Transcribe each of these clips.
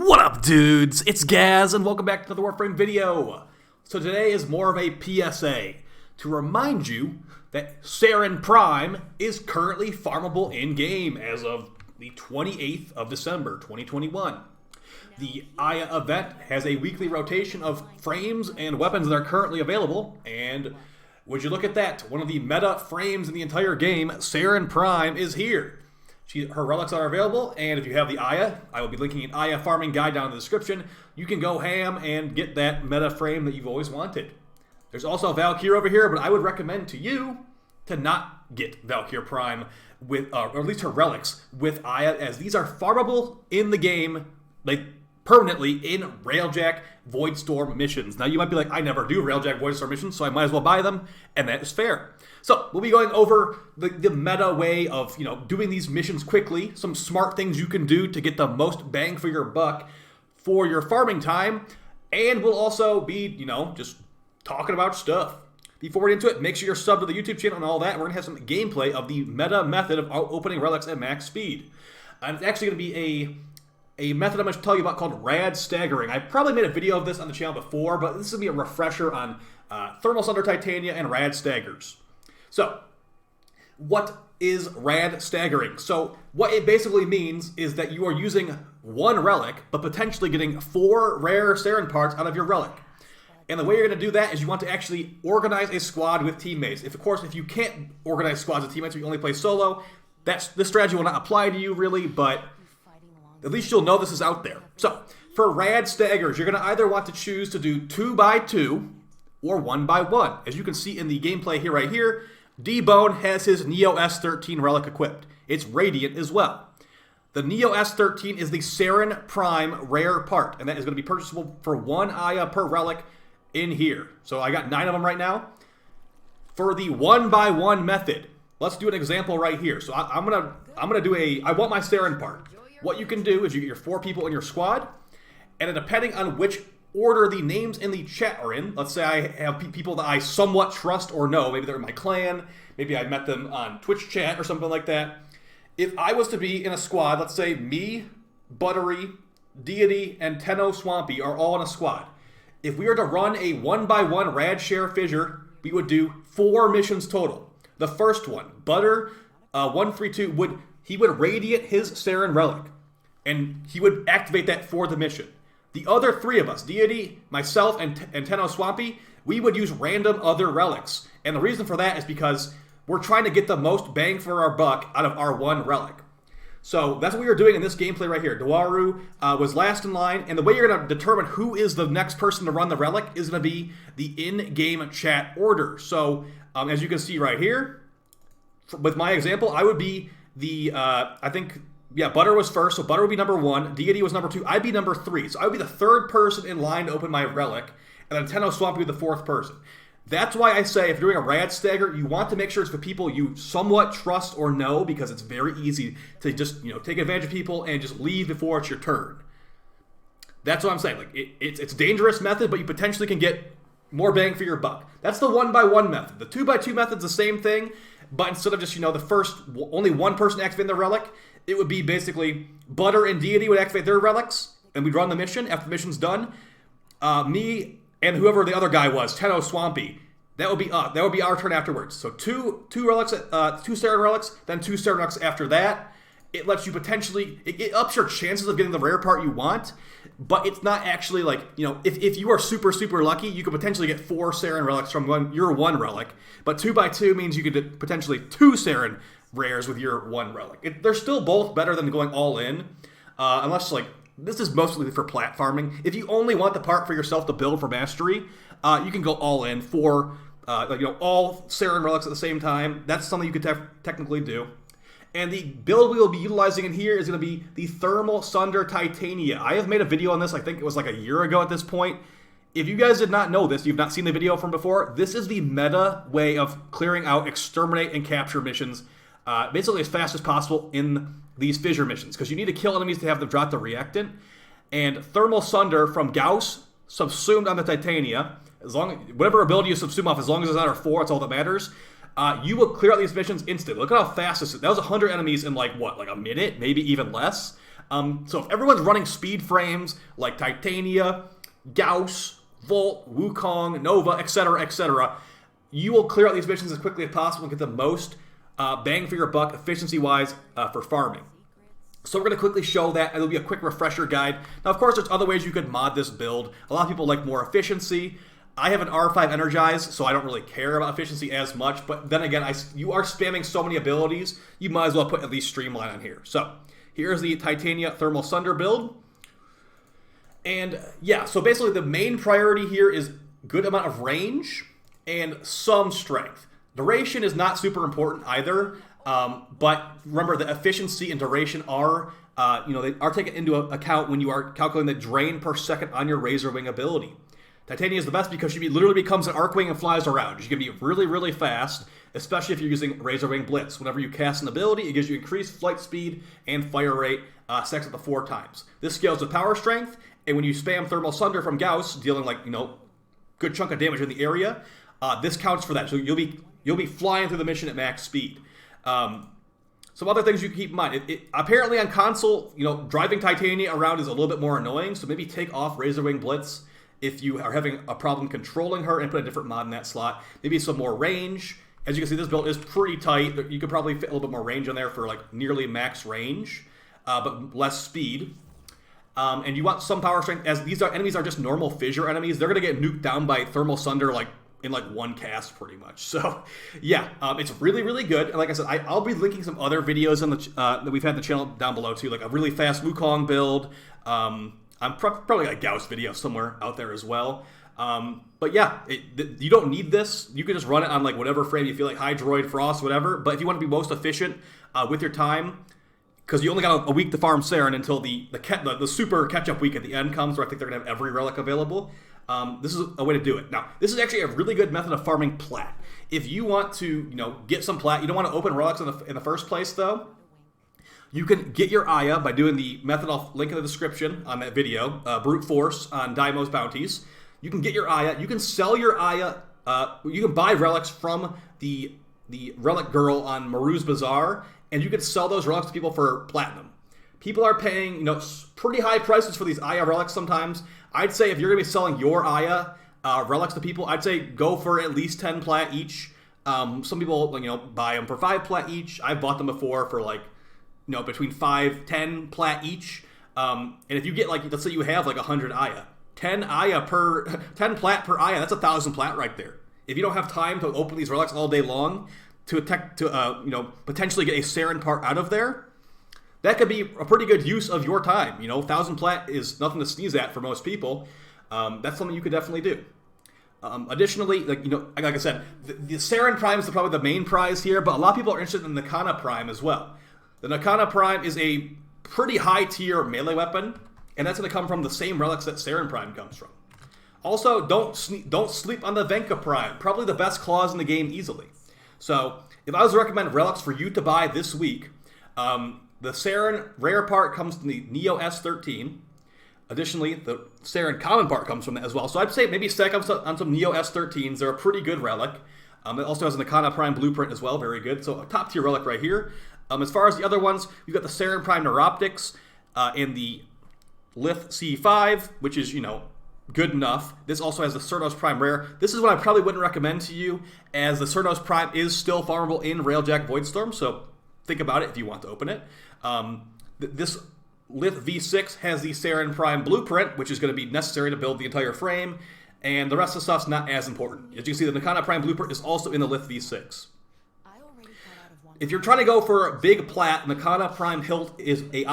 What up, dudes? It's Gaz, and welcome back to the Warframe video. So today is more of a PSA to remind you that Saryn Prime is currently farmable in-game as of the 28th of December, 2021. The Aya event has a weekly rotation of frames and weapons that are currently available, and would you look at that, one of the meta frames in the entire game, Saryn Prime, is here. Her relics are available, and if you have the Aya, I will be linking an Aya farming guide down in the description. You can go ham and get that meta frame that you've always wanted. There's also a Valkyrie over here, but I would recommend to you to not get Valkyrie Prime with, or at least her relics with Aya, as these are farmable in the game, like permanently in Railjack Voidstorm missions. Now you might be like, I never do Railjack Voidstorm missions, so I might as well buy them, and that is fair. So we'll be going over the meta way of, doing these missions quickly, some smart things you can do to get the most bang for your buck for your farming time, and we'll also be, just talking about stuff. Before we get into it, make sure you're subbed to the YouTube channel and all that. We're going to have some gameplay of the meta method of opening relics at max speed. And it's actually going to be a method I'm going to tell you about called rad staggering. I probably made a video of this on the channel before, but this is going to be a refresher on thermal sunder titania and rad staggers. So, what is rad staggering? So, what it basically means is that you are using one relic, but potentially getting 4 rare Saryn parts out of your relic. And the way you're going to do that is you want to actually organize a squad with teammates. Of course, if you can't organize squads with teammates, or you only play solo, this strategy will not apply to you really, but at least you'll know this is out there. So, for rad staggers, you're going to either want to choose to do 2x2 or 1x1. As you can see in the gameplay right here, D-Bone has his Neo S13 relic equipped. It's Radiant as well. The Neo S13 is the Saryn Prime rare part, and that is going to be purchasable for 1 Aya per relic in here. So I got 9 of them right now. For the 1x1 method, let's do an example right here. So I'm gonna do I want my Saryn part. What you can do is you get your 4 people in your squad, and then depending on which order the names in the chat are in, let's say I have people that I somewhat trust or know, maybe they're in my clan, maybe I met them on Twitch chat or something like that. If I was to be in a squad, let's say me, Buttery, Deity, and Tenno Swampy are all in a squad. If we were to run a 1x1 rad share fissure, we would do 4 missions total. The first one, Butter 132 would radiant his Saryn relic, and he would activate that for the mission. The other 3 of us, Deity, myself, and Tenno Swampy, we would use random other relics. And the reason for that is because we're trying to get the most bang for our buck out of our 1 relic. So that's what we were doing in this gameplay right here. Dawaru was last in line, and the way you're going to determine who is the next person to run the relic is going to be the in-game chat order. So as you can see right here, with my example, I would be the, Butter was first, so Butter would be number 1. Deity was number 2. I'd be number 3. So I would be the 3rd person in line to open my relic, and then Tenno Swamp would be the 4th person. That's why I say if you're doing a rad stagger, you want to make sure it's for people you somewhat trust or know, because it's very easy to just take advantage of people and just leave before it's your turn. That's what I'm saying. It's a dangerous method, but you potentially can get more bang for your buck. That's the 1x1 method. The 2x2 method's the same thing, but instead of just the first only one person activating the relic, it would be basically Butter and Deity would activate their relics, and we'd run the mission. After the mission's done, me and whoever the other guy was, Tenno Swampy, that would be our turn afterwards. So two relics, 2 Saryn relics, then 2 Saryn relics after that. It lets you potentially, it ups your chances of getting the rare part you want, but it's not actually if you are super, super lucky, you could potentially get 4 Saryn relics from your 1 relic, but 2x2 means you could get potentially 2 Saryn rares with your 1 relic. They're still both better than going all in, unless this is mostly for plat farming. If you only want the part for yourself to build for mastery, you can go all in for all Saryn relics at the same time. That's something you could technically do. And the build we will be utilizing in here is going to be the Thermal Sunder Titania. I have made a video on this, I think it was like a year ago at this point. If you guys did not know this, you've not seen the video from before, this is the meta way of clearing out exterminate and capture missions basically as fast as possible in these fissure missions, because you need to kill enemies to have them drop the reactant. And Thermal Sunder from Gauss, subsumed on the Titania, whatever ability you subsume off, as long as it's under 4, it's all that matters. You will clear out these missions instantly. Look at how fast this is. That was 100 enemies in like a minute, maybe even less. So if everyone's running speed frames like Titania, Gauss, Volt, Wukong, Nova, etc., you will clear out these missions as quickly as possible and get the most bang for your buck efficiency-wise for farming. So we're going to quickly show that. It'll be a quick refresher guide. Now, of course, there's other ways you could mod this build. A lot of people like more efficiency. I have an R5 Energize, so I don't really care about efficiency as much. But then again, you are spamming so many abilities, you might as well put at least Streamline on here. So here's the Titania Thermal Sunder build. And yeah, so basically the main priority here is good amount of range and some strength. Duration is not super important either, but remember the efficiency and duration are, they are taken into account when you are calculating the drain per second on your Razor Wing ability. Titania is the best because she literally becomes an arc wing and flies around. She can be really, really fast, especially if you're using Razor Wing Blitz. Whenever you cast an ability, it gives you increased flight speed and fire rate, stacks up to 4 times. This scales with power strength, and when you spam Thermal Sunder from Gauss, dealing good chunk of damage in the area, this counts for that. So you'll be flying through the mission at max speed. Some other things you can keep in mind. Apparently on console, driving Titania around is a little bit more annoying, so maybe take off Razor Wing Blitz if you are having a problem controlling her and put a different mod in that slot. Maybe some more range. As you can see, this build is pretty tight. You could probably fit a little bit more range on there for nearly max range, but less speed. And you want some power strength, as these enemies are just normal fissure enemies. They're going to get nuked down by Thermal Sunder in one cast pretty much. So yeah, it's really, really good. And like I said, I'll be linking some other videos on that we've had on the channel down below too, like a really fast Wukong build. I'm probably a Gauss video somewhere out there as well. But yeah, you don't need this. You can just run it on whatever frame you feel like, Hydroid, Frost, whatever. But if you want to be most efficient with your time, because you only got a week to farm Saryn until the super catch-up week at the end comes, where I think they're going to have every relic available. This is a way to do it. Now, this is actually a really good method of farming plat. If you want to, get some plat, you don't want to open relics in the first place, though. You can get your Aya by doing the method I'll link in the description on that video, Brute Force on Daimo's Bounties. You can get your Aya. You can sell your Aya. You can buy relics from the relic girl on Maru's Bazaar, and you can sell those relics to people for platinum. People are paying, pretty high prices for these Aya relics sometimes. I'd say if you're going to be selling your Aya relics to people, I'd say go for at least 10 plat each. Some people, buy them for 5 plat each. I've bought them before for between 5-10 plat each. And if you get let's say you have 100 Aya, 10 plat per Aya, that's 1,000 plat right there. If you don't have time to open these relics all day long to potentially get a Saryn part out of there, that could be a pretty good use of your time. 1,000 plat is nothing to sneeze at for most people. That's something you could definitely do. Additionally, like I said, the Saryn Prime is probably the main prize here, but a lot of people are interested in the Nikana Prime as well. The Nikana Prime is a pretty high tier melee weapon, and that's going to come from the same relics that Saryn Prime comes from. Also, don't sleep on the Venka Prime, probably the best claws in the game easily. So, if I was to recommend relics for you to buy this week, the Saryn rare part comes from the Neo S13. Additionally, the Saryn common part comes from that as well. So I'd say maybe stack up on some Neo S13s. They're a pretty good relic. It also has a Nikana Prime blueprint as well, very good. So a top tier relic right here. As far as the other ones, we've got the Saryn Prime Neuroptics and the Lith C5, which is, good enough. This also has the Cernos Prime Rare. This is what I probably wouldn't recommend to you, as the Cernos Prime is still farmable in Railjack Voidstorm, so think about it if you want to open it. This Lith V6 has the Saryn Prime Blueprint, which is going to be necessary to build the entire frame, and the rest of the stuff's not as important. As you can see, the Nikana Prime Blueprint is also in the Lith V6. If you're trying to go for big plat, Nikana Prime Hilt is a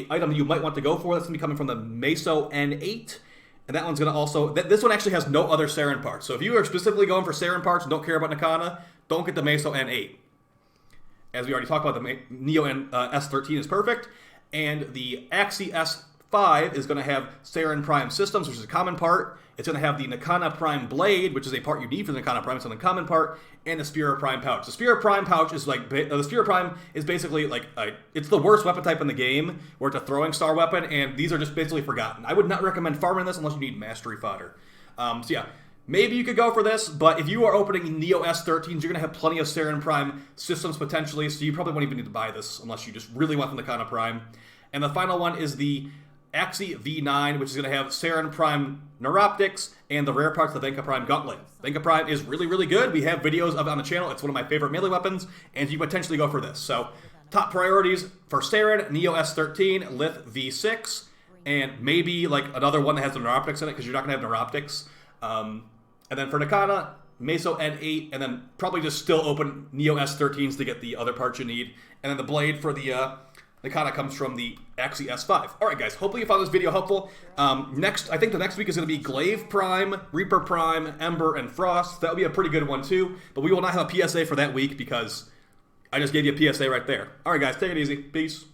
item you might want to go for. That's going to be coming from the Meso N8. And that one's going to also... This one actually has no other Saryn parts. So if you are specifically going for Saryn parts and don't care about Nikana, don't get the Meso N8. As we already talked about, the Neo S13 is perfect. And the Axie S5 is going to have Saryn Prime Systems, which is a common part. It's going to have the Nikana Prime Blade, which is a part you need for the Nikana Prime. It's an uncommon part. And the Spear Prime Pouch. The Spear Prime Pouch is the Spear Prime is basically it's the worst weapon type in the game, where it's a throwing star weapon, and these are just basically forgotten. I would not recommend farming this unless you need mastery fodder. So yeah, maybe you could go for this, but if you are opening Neo S13s, you're going to have plenty of Saryn Prime systems potentially, so you probably won't even need to buy this unless you just really want the Nikana Prime. And the final one is the Axie V9, which is going to have Saryn Prime Neuroptics and the rare parts of the Venka Prime Gauntlet. Venka Prime is really, really good. We have videos of it on the channel. It's one of my favorite melee weapons, and you potentially go for this. So, top priorities for Saryn, Neo S13, Lith V6, and maybe like another one that has the Neuroptics in it, because you're not going to have Neuroptics. And then for Nikana, Meso N8, and then probably just still open Neo S13s to get the other parts you need. And then the blade for the Nikana comes from the Axie S5. Alright guys, hopefully you found this video helpful. I think the next week is going to be Glaive Prime, Reaper Prime, Ember, and Frost. That would be a pretty good one too. But we will not have a PSA for that week because I just gave you a PSA right there. Alright guys, take it easy. Peace.